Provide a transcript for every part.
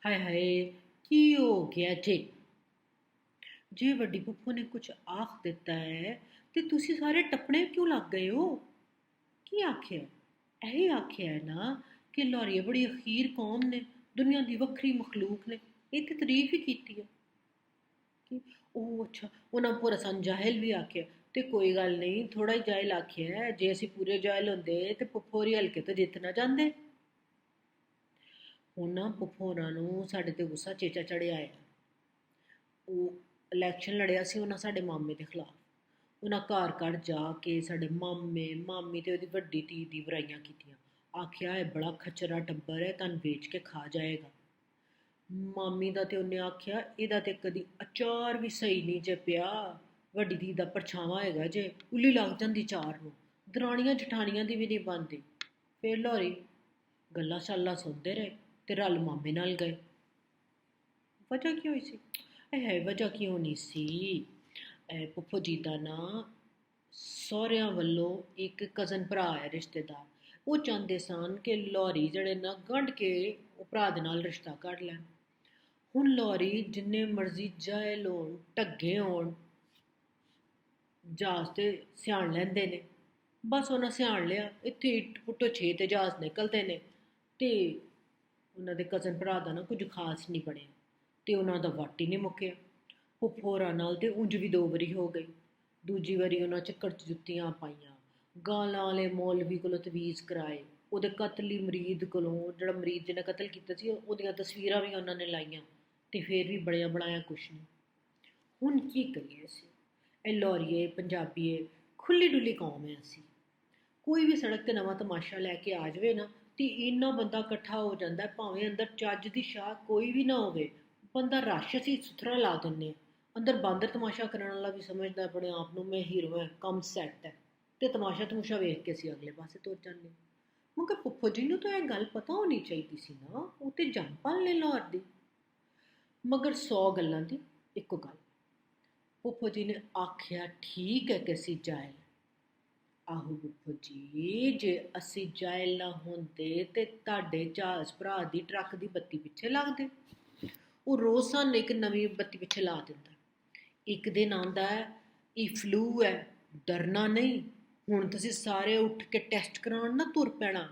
ਹਾਏ ਹਾਏ, ਕੀ ਹੋ ਗਿਆ ਜੇ? ਜੇ ਵੱਡੀ ਫੁੱਫੋ ਨੇ ਕੁਝ ਆਖ ਦਿੱਤਾ ਹੈ ਤੇ ਤੁਸੀਂ ਸਾਰੇ ਟੱਪਣੇ ਕਿਉਂ ਲੱਗ ਗਏ ਹੋ? ਕੀ ਆਖਿਆ? ਇਹੀ ਆਖਿਆ ਹੈ ਨਾ ਕਿ ਲਾਰੀਏ ਬੜੀ ਅਖੀਰ ਕੌਮ ਨੇ, ਦੁਨੀਆ ਦੀ ਵੱਖਰੀ ਮਖਲੂਕ ਨੇ। ਇਹ ਤੇ ਤਾਰੀਫ ਹੀ ਕੀਤੀ ਹੈ ਕਿ ਉਹ ਅੱਛਾ, ਉਹਨਾਂ ਪੂਰਾ ਸਾਨੂੰ ਜਾਹਿਲ ਵੀ ਆਖਿਆ। ਤੇ ਕੋਈ ਗੱਲ ਨਹੀਂ, ਥੋੜਾ ਹੀ ਜਾਹਿਲ ਆਖਿਆ ਹੈ। ਜੇ ਅਸੀਂ ਪੂਰੇ ਜਾਹਿਲ ਹੁੰਦੇ ਤੇ ਫੁੱਫੋ ਹੋਰੀ ਹਲਕੇ ਤੋਂ ਜਿੱਤ ਨਾ ਜਾਂਦੇ। ਹੁਣ ਨਾ ਫੁੱਫੋ ਹੋਰਾਂ ਨੂੰ ਸਾਡੇ ਤੇ ਗੁੱਸਾ ਚੇਚਾ ਚੜਿਆ ਹੈ। ਉਹ ਇਲੈਕਸ਼ਨ ਲੜਿਆ ਸੀ ਉਹਨਾਂ ਸਾਡੇ ਮਾਮੇ ਦੇ ਖਿਲਾਫ। ਉਹਨਾਂ ਘਰ ਘਰ ਜਾ ਕੇ ਸਾਡੇ ਮਾਮੇ ਮਾਮੀ ਤੇ ਉਹਦੀ ਵੱਡੀ ਧੀ ਦੀ ਬੁਰਾਈਆਂ ਕੀਤੀਆਂ। ਆਖਿਆ ਇਹ ਬੜਾ ਖਚਰਾ ਟੱਬਰ ਹੈ, ਤੁਹਾਨੂੰ ਵੇਚ ਕੇ ਖਾ ਜਾਏਗਾ। ਮਾਮੀ ਦਾ ਤੇ ਉਹਨੇ ਆਖਿਆ ਇਹਦਾ ਤੇ ਕਦੀ ਅਚਾਰ ਵੀ ਸਹੀ ਨਹੀਂ ਜੇ ਪਿਆ। ਵੱਡੀ ਧੀ ਦਾ ਪਰਛਾਵਾਂ ਹੈਗਾ ਜੇ, ਉੱਲੀ ਲੱਗ ਜਾਂਦੀ ਚਾਰ ਨੂੰ। ਦਰਾਣੀਆਂ ਜਠਾਣੀਆਂ ਦੀ ਵੀ ਨਹੀਂ ਬਣਦੀ। ਫੇਰ ਲਾਹੌਰੀ ਗੱਲਾਂ ਛਾਲਾਂ ਸੁਣਦੇ ਰਹੇ ਤੇ ਰਲ ਮਾਮੇ ਨਾਲ ਗਏ। ਵਜ੍ਹਾ ਕੀ ਹੋਈ ਸੀ? ਹੈ ਵਜ੍ਹਾ ਕਿਉਂ ਨਹੀਂ ਸੀ? ਫੁੱਫੋ ਜੀ ਦਾ ਨਾ ਸਹੁਰਿਆਂ ਵੱਲੋਂ ਇੱਕ ਕਜ਼ਨ ਭਰਾ ਹੈ ਰਿਸ਼ਤੇਦਾਰ। ਉਹ ਚਾਹੁੰਦੇ ਸਨ ਕਿ ਲਾਹੌਰੀ ਜਿਹੜੇ ਨਾ ਗੰਢ ਕੇ ਉਹ ਭਰਾ ਦੇ ਨਾਲ ਰਿਸ਼ਤਾ ਕਰ ਲੈਣ। ਹੁਣ ਲਾਹੌਰੀ ਜਿੰਨੇ ਮਰਜ਼ੀ ਜਾਹਿਲ ਹੋਣ, ਢੱਗੇ ਹੋਣ, ਜਹਾਜ਼ ਤੇ ਸਿਆਣ ਲੈਂਦੇ ਨੇ। ਬਸ ਉਹਨਾਂ ਸਿਆਣ ਲਿਆ, ਇੱਥੇ ਇੱਟ ਪੁੱਟੋ ਛੇ ਤੇ ਜਹਾਜ਼ ਨਿਕਲਦੇ ਨੇ। ਤੇ ਉਹਨਾਂ ਦੇ ਕਜ਼ਨ ਭਰਾ ਦਾ ਨਾ ਕੁਝ ਖਾਸ ਨਹੀਂ ਬਣਿਆ ਤੇ ਉਹਨਾਂ ਦਾ ਵੱਟ ਹੀ ਨਹੀਂ ਮੁੱਕਿਆ। ਫੁੱਫੋ ਹੋਰਾਂ ਨਾਲ ਤੇ ਉਂਝ ਵੀ ਦੋ ਵਾਰੀ ਹੋ ਗਈ। ਦੂਜੀ ਵਾਰੀ ਉਹਨਾਂ ਝੱਕੜ 'ਚ ਜੁੱਤੀਆਂ ਪਾਈਆਂ, ਗਾਲਾਂ ਵਾਲੇ ਮੌਲਵੀ ਕੋਲੋਂ ਤਵੀਜ਼ ਕਰਾਏ, ਉਹਦੇ ਕਤਲੀ ਮਰੀਦ ਕੋਲੋਂ, ਜਿਹੜਾ ਮਰੀਦ ਜਿਹਨੇ ਕਤਲ ਕੀਤਾ ਸੀ ਉਹਦੀਆਂ ਤਸਵੀਰਾਂ ਵੀ ਉਹਨਾਂ ਨੇ ਲਾਈਆਂ। ਤੇ ਫਿਰ ਵੀ ਬਣਿਆ ਬਣਾਇਆ ਕੁਛ ਨਹੀਂ। ਹੁਣ ਕੀ ਕਰੀਏ ਅਸੀਂ? ਇਹ ਲਾਹੌਰੀਏ ਪੰਜਾਬੀਏ ਖੁੱਲੀ ਡੁੱਲੀ ਕੌਮ ਹੈ ਅਸੀਂ। ਕੋਈ ਵੀ ਸੜਕ ਤੇ ਨਵਾਂ ਤਮਾਸ਼ਾ ਲੈ ਕੇ ਆ ਜਾਵੇ ਨਾ ਤੇ ਇੰਨਾ ਬੰਦਾ ਇਕੱਠਾ ਹੋ ਜਾਂਦਾ, ਭਾਵੇਂ ਅੰਦਰ ਚੱਜ ਦੀ ਸ਼ਾਹ ਕੋਈ ਵੀ ਨਾ ਹੋਵੇ। ਬੰਦਾ ਰਸ਼ ਅਸੀਂ ਸੁਥਰਾ ਲਾ ਦਿੰਦੇ ਹਾਂ। ਅੰਦਰ ਬਾਂਦਰ ਤਮਾਸ਼ਾ ਕਰਨ ਵਾਲਾ ਵੀ ਸਮਝਦਾ ਆਪਣੇ ਆਪ ਨੂੰ ਮੈਂ ਹੀਰੋ ਹੈ, ਕੰਮ ਸੈੱਟ ਹੈ। ਤੇ ਤਮਾਸ਼ਾ ਤਮੂਸ਼ਾ ਵੇਖ ਕੇ ਅਸੀਂ ਅਗਲੇ ਪਾਸੇ ਤੁਰ ਜਾਂਦੇ ਹਾਂ। ਮਗਰ ਫੁੱਫੋ ਜੀ ਨੂੰ ਤਾਂ ਇਹ ਗੱਲ ਪਤਾ ਹੋਣੀ ਚਾਹੀਦੀ ਸੀ ਨਾ, ਉਹ ਤੇ ਜੰਮ ਪਲ ਨੇ ਲਾਹੌਰ ਦੀ। ਮਗਰ 100 ਗੱਲਾਂ ਦੀ ਇੱਕੋ ਗੱਲ। ਫੁੱਫੋ ਜੀ ਨੇ ਆਖਿਆ ਠੀਕ ਹੈ ਕਿ ਅਸੀਂ ਜਾਇਲ। ਆਹੋ ਫੁੱਫੋ ਜੀ, ਜੇ ਅਸੀਂ ਜਾਇਲ ਨਾ ਹੁੰਦੇ ਤੇ ਤੁਹਾਡੇ ਜਹਾਜ਼ ਭਰਾ ਦੀ ਟਰੱਕ ਦੀ ਬੱਤੀ ਪਿੱਛੇ ਲੱਗਦੇ। ਉਹ ਰੋਜ਼ ਸਾਨੂੰ ਇੱਕ ਨਵੀਂ ਬੱਤੀ ਪਿੱਛੇ ਲਾ ਦਿੰਦਾ। ਇੱਕ ਦਿਨ ਆਉਂਦਾ ਹੈ, ਇਹ ਫਲੂ ਹੈ, ਡਰਨਾ ਨਹੀਂ। ਹੁਣ ਤੁਸੀਂ ਸਾਰੇ ਉੱਠ ਕੇ ਟੈਸਟ ਕਰਾਉਣ ਨਾ ਤੁਰ ਪੈਣਾ।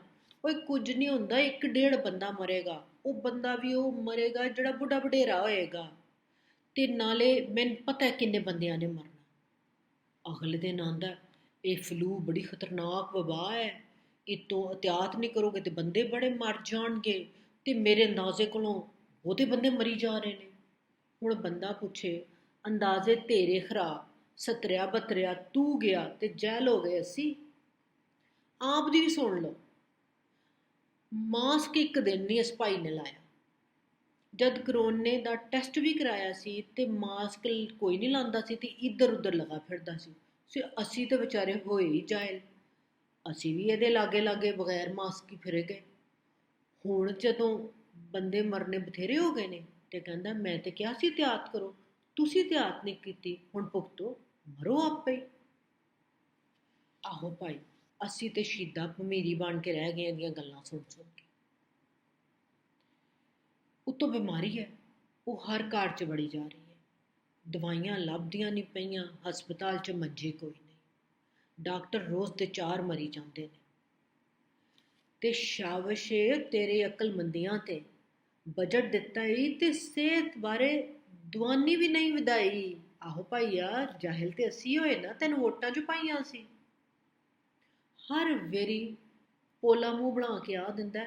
ਓਏ ਕੁਝ ਨਹੀਂ ਹੁੰਦਾ, ਇੱਕ ਡੇਢ ਬੰਦਾ ਮਰੇਗਾ। ਉਹ ਬੰਦਾ ਵੀ ਉਹ ਮਰੇਗਾ ਜਿਹੜਾ ਬੁੱਢਾ ਵਡੇਰਾ ਹੋਏਗਾ। ਤੇ ਨਾਲੇ ਮੈਨੂੰ ਪਤਾ ਕਿੰਨੇ ਬੰਦਿਆਂ ਨੇ ਮਰਨਾ। ਅਗਲੇ ਦਿਨ ਆਉਂਦਾ, ਇਹ ਫਲੂ ਬੜੀ ਖਤਰਨਾਕ ਵਬਾ ਹੈ, ਇਹ ਤੋਂ ਅਹਤਿਆਤ ਨਹੀਂ ਕਰੋਗੇ ਤੇ ਬੰਦੇ ਬੜੇ ਮਰ ਜਾਣਗੇ। ਤੇ ਮੇਰੇ ਅੰਦਾਜ਼ੇ ਕੋਲੋਂ ਉਹਦੇ ਬੰਦੇ ਮਰੀ ਜਾ ਰਹੇ ਨੇ। ਹੁਣ ਬੰਦਾ ਪੁੱਛੇ ਅੰਦਾਜ਼ੇ ਤੇਰੇ ਖਰਾਬ, ਸਤਰਿਆ ਬਤਰਿਆ ਤੂੰ ਗਿਆ ਤੇ ਜਹਿਲ ਹੋ ਗਏ ਅਸੀਂ। ਆਪ ਦੀ ਵੀ ਸੁਣ ਲਓ। ਮਾਸਕ ਇੱਕ ਦਿਨ ਨਹੀਂ ਇਸ ਭਾਈ ਨੇ ਲਾਇਆ। ਜਦ ਕਰੋਨੇ ਦਾ ਟੈਸਟ ਵੀ ਕਰਾਇਆ ਸੀ ਤੇ ਮਾਸਕ ਕੋਈ ਨਹੀਂ ਲਾਉਂਦਾ ਸੀ ਤੇ ਇੱਧਰ ਉੱਧਰ ਲਗਾ ਫਿਰਦਾ ਸੀ। ਅਸੀਂ ਤਾਂ ਵਿਚਾਰੇ ਹੋਏ ਹੀ ਜਾਇਲ। ਅਸੀਂ ਵੀ ਇਹਦੇ ਲਾਗੇ ਲਾਗੇ ਬਗੈਰ ਮਾਸਕ ਹੀ ਫਿਰੇ ਗਏ। ਹੁਣ ਜਦੋਂ ਬੰਦੇ ਮਰਨੇ ਬਥੇਰੇ ਹੋ ਗਏ ਨੇ ਤੇ ਕਹਿੰਦਾ ਮੈਂ ਤੇ ਕਿਹਾ ਸੀ ਇhtiyਾਤ ਕਰੋ, ਤੁਸੀਂ ਇhtiyਾਤ ਨਹੀਂ ਕੀਤੀ, ਹੁਣ ਭੁਗਤੋ, ਮਰੋ ਆਪੇ ਹੀ। ਆਹੋ ਭਾਈ, ਅਸੀਂ ਤੇ ਸ਼ਹੀਦਾਂ ਭਮੀਰੀ ਬਣ ਕੇ ਰਹਿ ਗਏ ਇਹਦੀਆਂ ਗੱਲਾਂ ਸੁਣ ਸੁਣ ਕੇ। ਉੱਤੋਂ ਬਿਮਾਰੀ ਹੈ, ਉਹ ਹਰ ਘਰ 'ਚ ਵੜੀ ਜਾ ਰਹੀ ਹੈ। ਦਵਾਈਆਂ ਲੱਭਦੀਆਂ ਨਹੀਂ ਪਈਆਂ, ਹਸਪਤਾਲ 'ਚ ਮੰਜੇ ਕੋਈ ਨਹੀਂ। ਡਾਕਟਰ ਰੋਜ਼ ਦੇ 4 ਮਰੀ ਜਾਂਦੇ ਨੇ। ਤੇ ਸ਼ਾਬਾਸ਼ ਏ ਤੇਰੇ ਅਕਲਮੰਦੀਆਂ ਤੇ। ਬਜਟ ਦਿੱਤਾ ਹੀ ਤੇ ਸਿਹਤ ਬਾਰੇ ਦਵਾਨੀ ਵੀ ਨਹੀਂ ਵਧਾਈ। ਆਹੋ ਭਾਈਆ, ਜਾਹਿਲ ਤੇ ਅਸੀਂ ਹੋਏ ਨਾ, ਤੈਨੂੰ ਵੋਟਾਂ 'ਚ ਪਾਈਆਂ ਸੀ। ਹਰ ਵੇਰੀ ਪੋਲਾ ਮੂੰਹ ਬਣਾ ਕੇ ਆ ਦਿੰਦਾ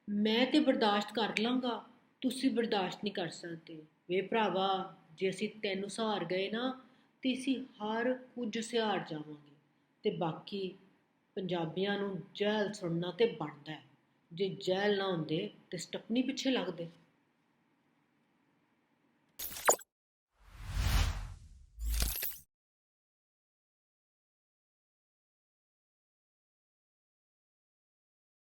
ਮੈਂ ਤੇ ਬਰਦਾਸ਼ਤ ਕਰ ਲਾਂਗਾ, ਤੁਸੀਂ ਬਰਦਾਸ਼ਤ ਨਹੀਂ ਕਰ ਸਕਦੇ। ਵੇ ਭਰਾਵਾ, ਜੇ ਅਸੀਂ ਤੈਨੂੰ ਸਹਾਰ ਗਏ ਨਾ ਤੇ ਅਸੀਂ ਹਰ ਕੁਝ ਸਹਾਰ ਜਾਵਾਂਗੇ। ਤੇ ਬਾਕੀ ਪੰਜਾਬੀਆਂ ਨੂੰ ਜਹਿਲ ਸੁਣਨਾ ਤੇ ਬਣਦਾ ਹੈ। ਜੇ ਜਹਿਲ ਨਾ ਹੁੰਦੇ ਤੇ ਸਟੱਪਣੀ ਪਿੱਛੇ ਲੱਗਦੇ।